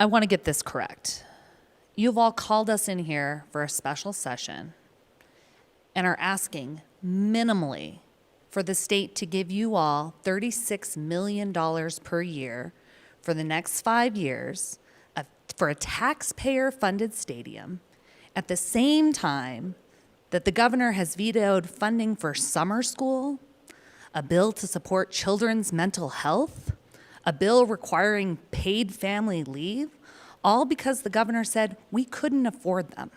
I want to get this correct. You've all called us in here for a special session and are asking minimally for the state to give you all $36 million per year for the next 5 years for a taxpayer-funded stadium at the same time that the governor has vetoed funding for summer school, a bill to support children's mental health, a bill requiring paid family leave, all because the governor said we couldn't afford them.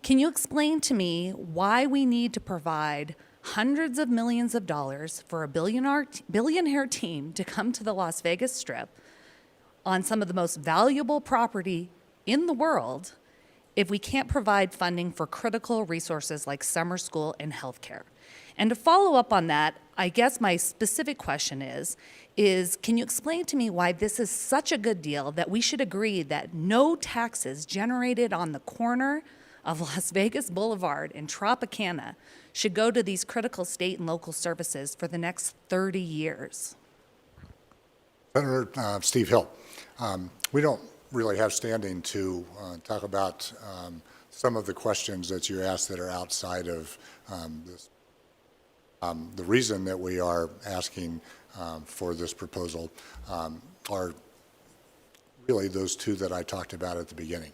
Can you explain to me why we need to provide hundreds of millions of dollars for a billionaire team to come to the Las Vegas Strip on some of the most valuable property in the world if we can't provide funding for critical resources like summer school and healthcare? And to follow up on that, I guess my specific question is can you explain to me why this is such a good deal that we should agree that no taxes generated on the corner of Las Vegas Boulevard and Tropicana should go to these critical state and local services for the next 30 years? Senator Steve Hill, we don't really have standing to talk about some of the questions that you asked that are outside of this. The reason that we are asking for this proposal are really those two that I talked about at the beginning.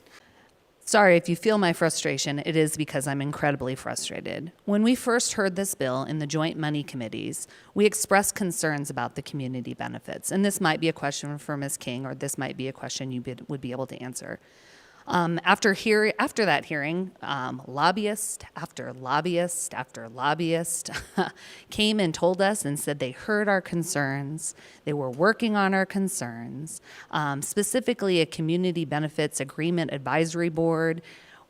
Sorry if you feel my frustration, it is because I'm incredibly frustrated. When we first heard this bill in the joint money committees, we expressed concerns about the community benefits. And this might be a question for Ms. King, or this might be a question you would be able to answer. After that hearing, lobbyist after lobbyist after lobbyist came and told us and said they heard our concerns, they were working on our concerns, specifically a community benefits agreement advisory board.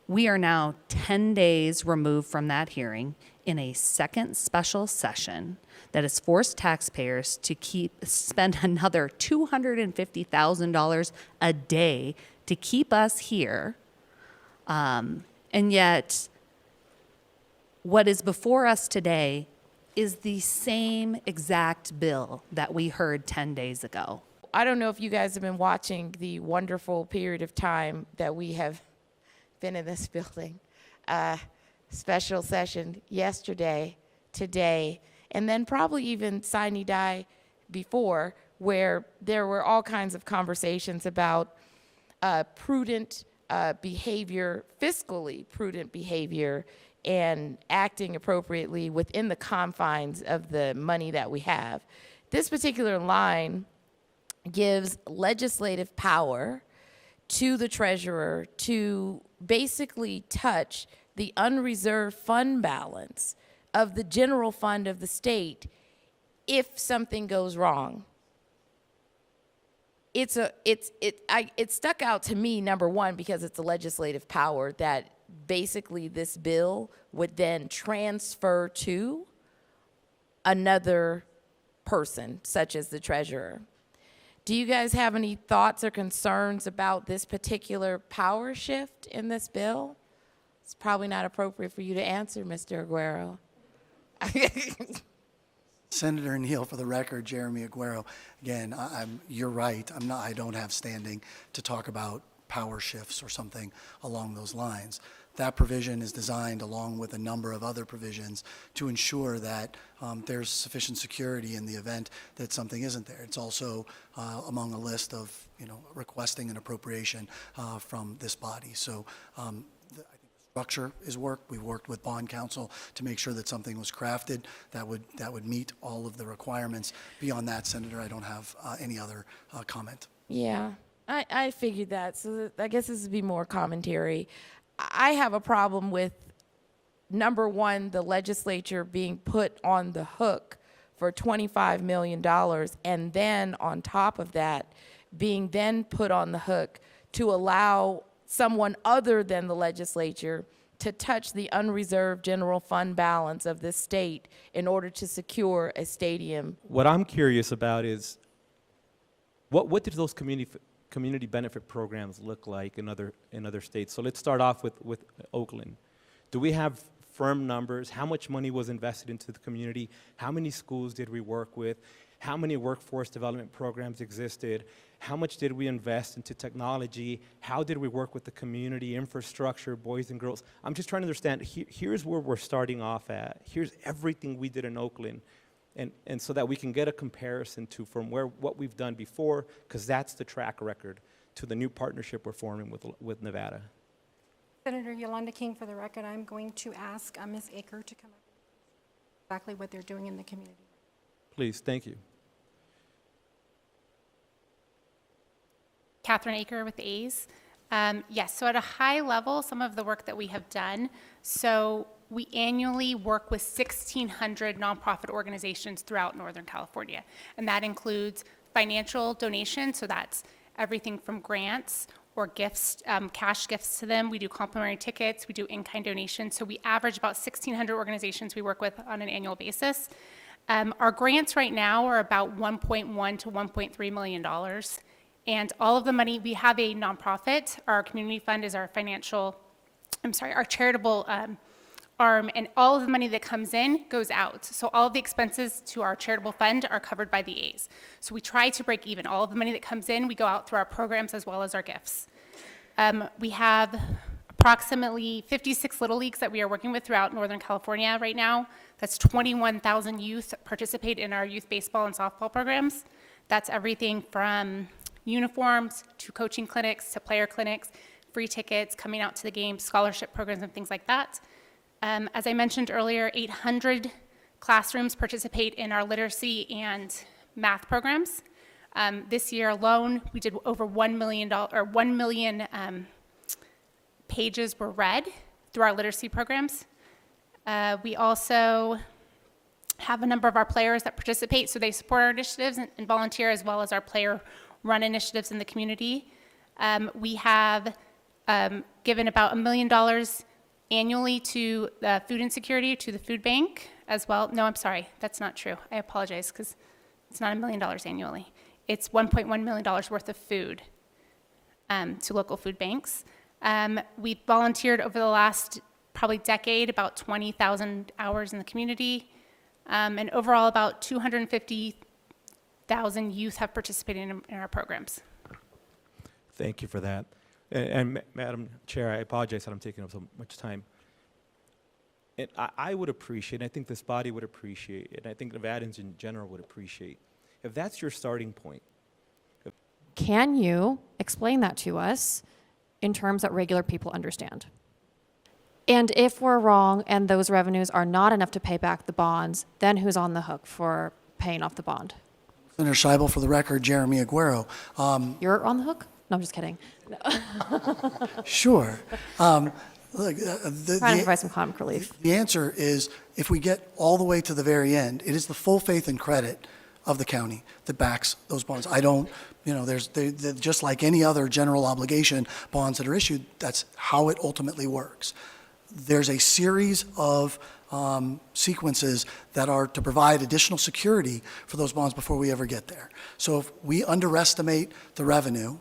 We are now 10 days removed from that hearing in a second special session that has forced taxpayers to spend another $250,000 a day to keep us here, and yet what is before us today is the same exact bill that we heard 10 days ago. I don't know if you guys have been watching the wonderful period of time that we have been in this building. Special session yesterday, today, and then probably even sine die before, where there were all kinds of conversations about prudent behavior, fiscally prudent behavior, and acting appropriately within the confines of the money that we have. This particular line gives legislative power to the treasurer to basically touch the unreserved fund balance of the general fund of the state if something goes wrong. It stuck out to me, number one, because it's a legislative power that basically this bill would then transfer to another person, such as the treasurer. Do you guys have any thoughts or concerns about this particular power shift in this bill? It's probably not appropriate for you to answer, Mr. Aguero. Senator Neal, for the record, Jeremy Aguero. Again, you're right. I don't have standing to talk about power shifts or something along those lines. That provision is designed, along with a number of other provisions, to ensure that there's sufficient security in the event that something isn't there. It's also among a list of, requesting an appropriation from this body. So I think the structure is worked. We've worked with bond counsel to make sure that something was crafted that would meet all of the requirements. Beyond that, Senator, I don't have any other comment. Yeah, I figured that. So I guess this would be more commentary. I have a problem with, number one, the legislature being put on the hook for $25 million, and then on top of that, being then put on the hook to allow someone other than the legislature to touch the unreserved general fund balance of this state in order to secure a stadium. What I'm curious about is what did those community benefit programs look like in other states? So let's start off with Oakland. Do we have firm numbers? How much money was invested into the community? How many schools did we work with? How many workforce development programs existed? How much did we invest into technology? How did we work with the community, infrastructure, boys and girls? I'm just trying to understand, here's where we're starting off at. Here's everything we did in Oakland. And so that we can get a comparison to from what we've done before, because that's the track record, to the new partnership we're forming with Nevada. Senator Yolanda King, for the record, I'm going to ask Ms. Aker to come up exactly what they're doing in the community. Please, thank you. Catherine Aker with the A's. Yes, so at a high level, some of the work that we have done, so we annually work with 1,600 nonprofit organizations throughout Northern California, and that includes financial donations, so that's everything from grants or gifts, cash gifts to them. We do complimentary tickets, we do in-kind donations, so we average about 1,600 organizations we work with on an annual basis. Our grants right now are about $1.1 to $1.3 million. And all of the money, we have a nonprofit, our community fund is our our charitable arm, and all of the money that comes in goes out. So all of the expenses to our charitable fund are covered by the A's. So we try to break even. All of the money that comes in, we go out through our programs as well as our gifts. We have approximately 56 Little Leagues that we are working with throughout Northern California right now. That's 21,000 youth participate in our youth baseball and softball programs. That's everything from uniforms to coaching clinics to player clinics, free tickets, coming out to the games, scholarship programs, and things like that. As I mentioned earlier, 800 classrooms participate in our literacy and math programs. This year alone, we did over $1 million pages were read through our literacy programs. We also have a number of our players that participate, so they support our initiatives and volunteer, as well as our player run initiatives in the community. We have given about $1 million annually to food insecurity, to the food bank as well. No, I'm sorry, that's not true. I apologize, because it's not $1 million annually. It's $1.1 million worth of food to local food banks. We've volunteered over the last probably decade about 20,000 hours in the community, and overall about 250,000 youth have participated in our programs. Thank you for that. And Madam Chair, I apologize that I'm taking up so much time. And I would appreciate, and I think this body would appreciate, and I think Nevadans in general would appreciate, if that's your starting point. Can you explain that to us in terms that regular people understand? And if we're wrong and those revenues are not enough to pay back the bonds, then who's on the hook for paying off the bond? Senator Scheibel, for the record, Jeremy Aguero. You're on the hook? No, I'm just kidding. Sure. Look, Trying to provide some comic relief. the answer is, if we get all the way to the very end, it is the full faith and credit of the county that backs those bonds. I don't, they're just like any other general obligation bonds that are issued, that's how it ultimately works. There's a series of sequences that are to provide additional security for those bonds before we ever get there. So if we underestimate the revenue,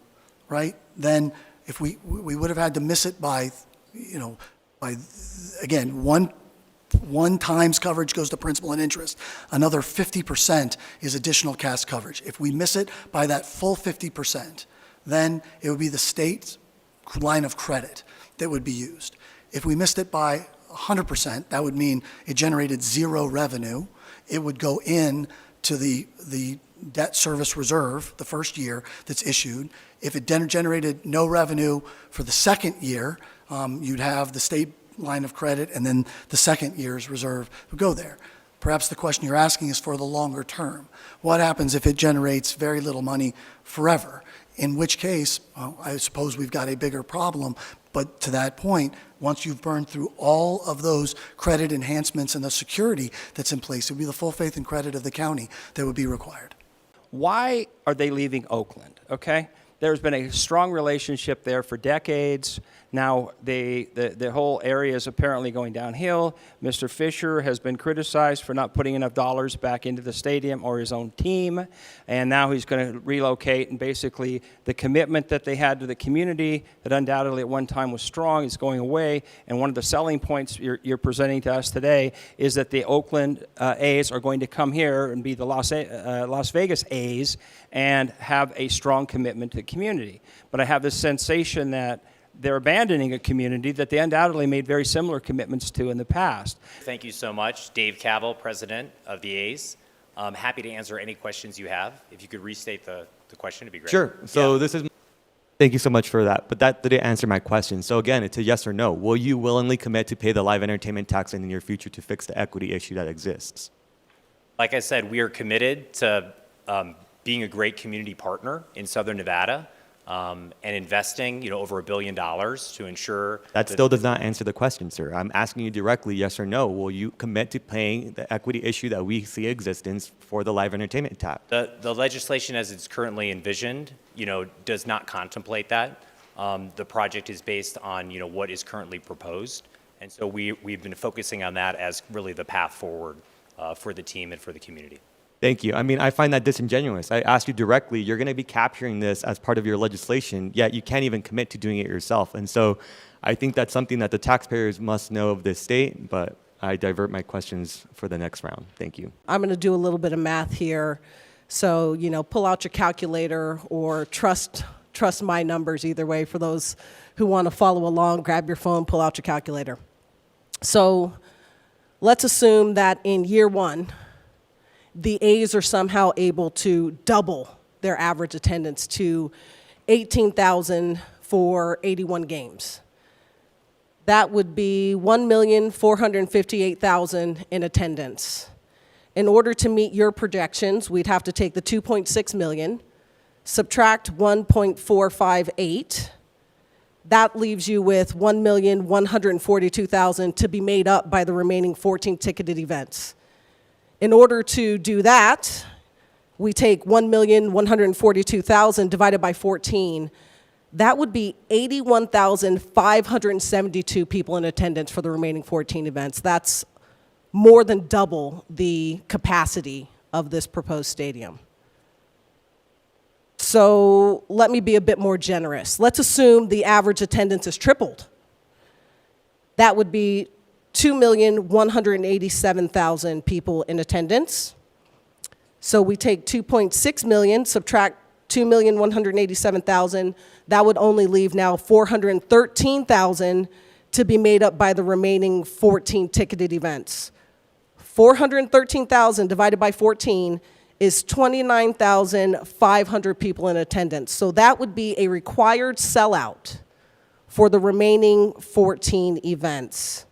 right, then if we would have had to miss it by, again, one times coverage goes to principal and interest. Another 50% is additional cash coverage. If we miss it by that full 50%, then it would be the state's line of credit that would be used. If we missed it by 100%, that would mean it generated zero revenue. It would go in to the debt service reserve the first year that's issued. If it generated no revenue for the second year, you'd have the state line of credit, and then the second year's reserve would go there. Perhaps the question you're asking is for the longer term. What happens if it generates very little money forever? In which case, I suppose we've got a bigger problem. But to that point, once you've burned through all of those credit enhancements and the security that's in place, it would be the full faith and credit of the county that would be required. Why are they leaving Oakland, okay? there's been a strong relationship there for decades. Now, the whole area is apparently going downhill. Mr. Fisher has been criticized for not putting enough dollars back into the stadium or his own team, and now he's going to relocate, and basically the commitment that they had to the community that undoubtedly at one time was strong is going away, and one of the selling points you're presenting to us today is that the Oakland A's are going to come here and be the Las Vegas A's and have a strong commitment to the community. But I have this sensation that they're abandoning a community that they undoubtedly made very similar commitments to in the past. Thank you so much. Dave Cavill, President of the A's. I'm happy to answer any questions you have. If you could restate the question, it'd be great. Sure. So Yeah. this is. Thank you so much for that. But that didn't answer my question. So again, it's a yes or no. Will you willingly commit to pay the live entertainment tax in the near future to fix the equity issue that exists? Like I said, we are committed to being a great community partner in Southern Nevada and investing, over $1 billion to ensure That still does not answer the question, sir. I'm asking you directly, yes or no. Will you commit to paying the equity issue that we see existence for the live entertainment tax? the legislation as it's currently envisioned, does not contemplate that. The project is based on, what is currently proposed. And so we've been focusing on that as really the path forward for the team and for the community. Thank you. I mean, I find that disingenuous. I asked you directly, you're going to be capturing this as part of your legislation, yet you can't even commit to doing it yourself. And so I think that's something that the taxpayers must know of this state, but I divert my questions for the next round. Thank you. I'm going to do a little bit of math here. So, pull out your calculator or trust my numbers either way. For those who want to follow along, grab your phone, pull out your calculator. So let's assume that in year one, the A's are somehow able to double their average attendance to 18,000 for 81 games. That would be 1,458,000 in attendance. In order to meet your projections, we'd have to take the 2.6 million, subtract 1.458. That leaves you with 1,142,000 to be made up by the remaining 14 ticketed events. In order to do that, we take 1,142,000 divided by 14. That would be 81,572 people in attendance for the remaining 14 events. That's more than double the capacity of this proposed stadium. So let me be a bit more generous. Let's assume the average attendance is tripled. That would be 2,187,000 people in attendance. So we take 2.6 million, subtract 2,187,000. That would only leave now 413,000 to be made up by the remaining 14 ticketed events. 413,000 divided by 14 is 29,500 people in attendance. So that would be a required sellout for the remaining 14 events.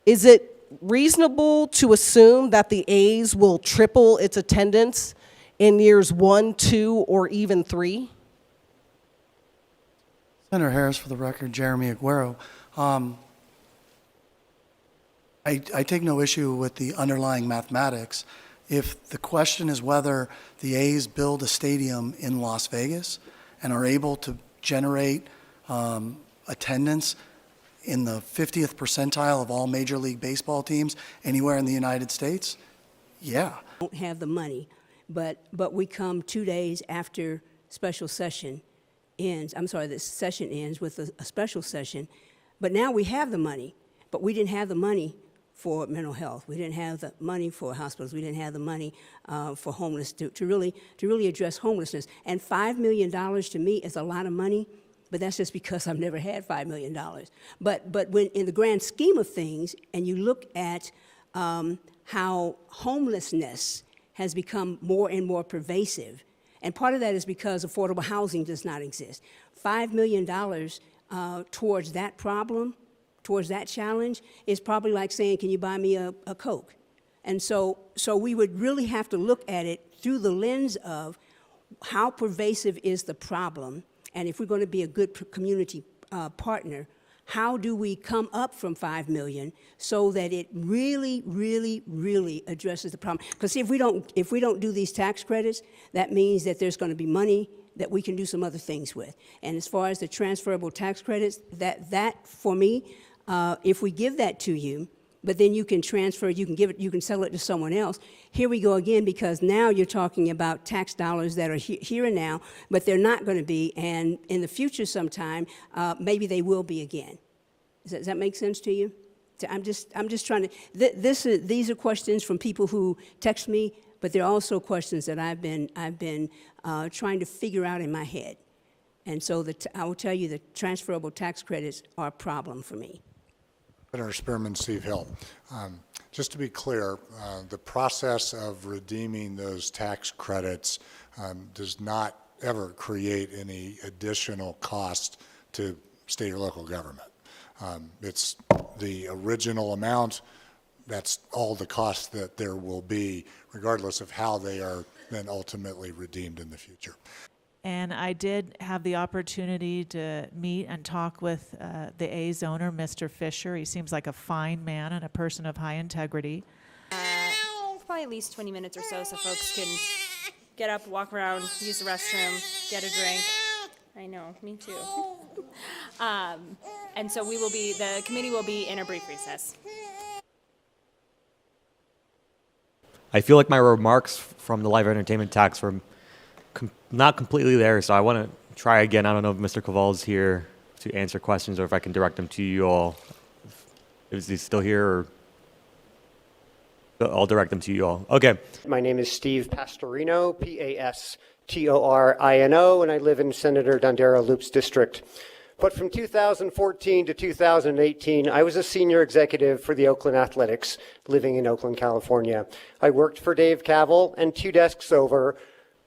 Is it reasonable to assume that the A's will triple its attendance in years 1, 2, or even 3? Senator Harris, for the record, Jeremy Aguero. I take no issue with the underlying mathematics. If the question is whether the A's build a stadium in Las Vegas and are able to generate attendance in the 50th percentile of all Major League Baseball teams anywhere in the United States, yeah. Don't have the money, but we come 2 days after special session ends. I'm sorry, the session ends with a special session, but now we have the money, but we didn't have the money for mental health. We didn't have the money for hospitals. We didn't have the money for homeless to really address homelessness. And $5 million to me is a lot of money. But that's just because I've never had $5 million. But when in the grand scheme of things, and you look at how homelessness has become more and more pervasive, and part of that is because affordable housing does not exist. $5 million towards that problem, towards that challenge, is probably like saying, can you buy me a Coke? And so we would really have to look at it through the lens of how pervasive is the problem. And if we're going to be a good community partner, how do we come up from $5 million so that it really, really, really addresses the problem? Because if we don't do these tax credits, that means that there's going to be money that we can do some other things with. And as far as the transferable tax credits, that for me, if we give that to you, but then you can transfer, you can sell it to someone else. Here we go again, because now you're talking about tax dollars that are here and now, but they're not going to be, and in the future sometime, maybe they will be again. Does that make sense to you? I'm just trying to. These are questions from people who text me, but they're also questions that I've been trying to figure out in my head, and so I will tell you the transferable tax credits are a problem for me. Senator Spearman, Steve Hill. Just to be clear, the process of redeeming those tax credits does not ever create any additional cost to state or local government. It's the original amount. That's all the cost that there will be, regardless of how they are then ultimately redeemed in the future. And I did have the opportunity to meet and talk with the A's owner, Mr. Fisher. He seems like a fine man and a person of high integrity. Probably at least 20 minutes or so folks can get up, walk around, use the restroom, get a drink. I know, me too. And so the committee will be in a brief recess. I feel like my remarks from the live entertainment tax were not completely there, so I want to try again. I don't know if Mr. Caval is here to answer questions or if I can direct them to you all. Is he still here? Or I'll direct them to you all. Okay. My name is Steve Pastorino, Pastorino, and I live in Senator Dondero Loop's district. But from 2014 to 2018, I was a senior executive for the Oakland Athletics, living in Oakland, California. I worked for Dave Cavil and 2 desks over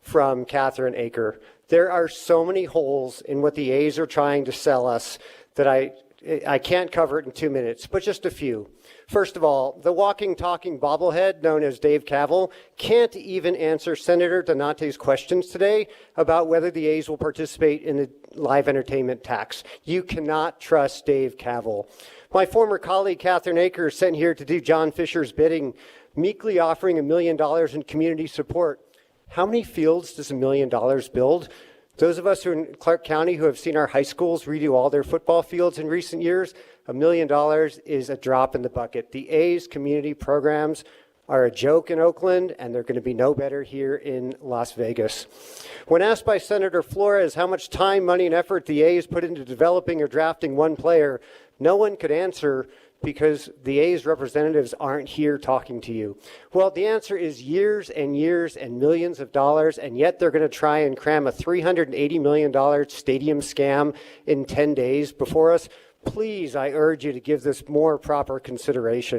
from Catherine Aker. There are so many holes in what the A's are trying to sell us that I can't cover it in 2 minutes, but just a few. First of all, the walking, talking bobblehead known as Dave Cavil can't even answer Senator Donate's questions today about whether the A's will participate in the live entertainment tax. You cannot trust Dave Cavil. My former colleague, Catherine Aker, sent here to do John Fisher's bidding, meekly offering $1 million in community support. How many fields does $1 million build? Those of us who are in Clark County who have seen our high schools redo all their football fields in recent years, $1 million is a drop in the bucket. The A's community programs are a joke in Oakland, and they're going to be no better here in Las Vegas. When asked by Senator Flores how much time, money, and effort the A's put into developing or drafting one player, no one could answer because the A's representatives aren't here talking to you. Well, the answer is years and years and millions of dollars, and yet they're going to try and cram a $380 million stadium scam in 10 days before us. Please, I urge you to give this more proper consideration.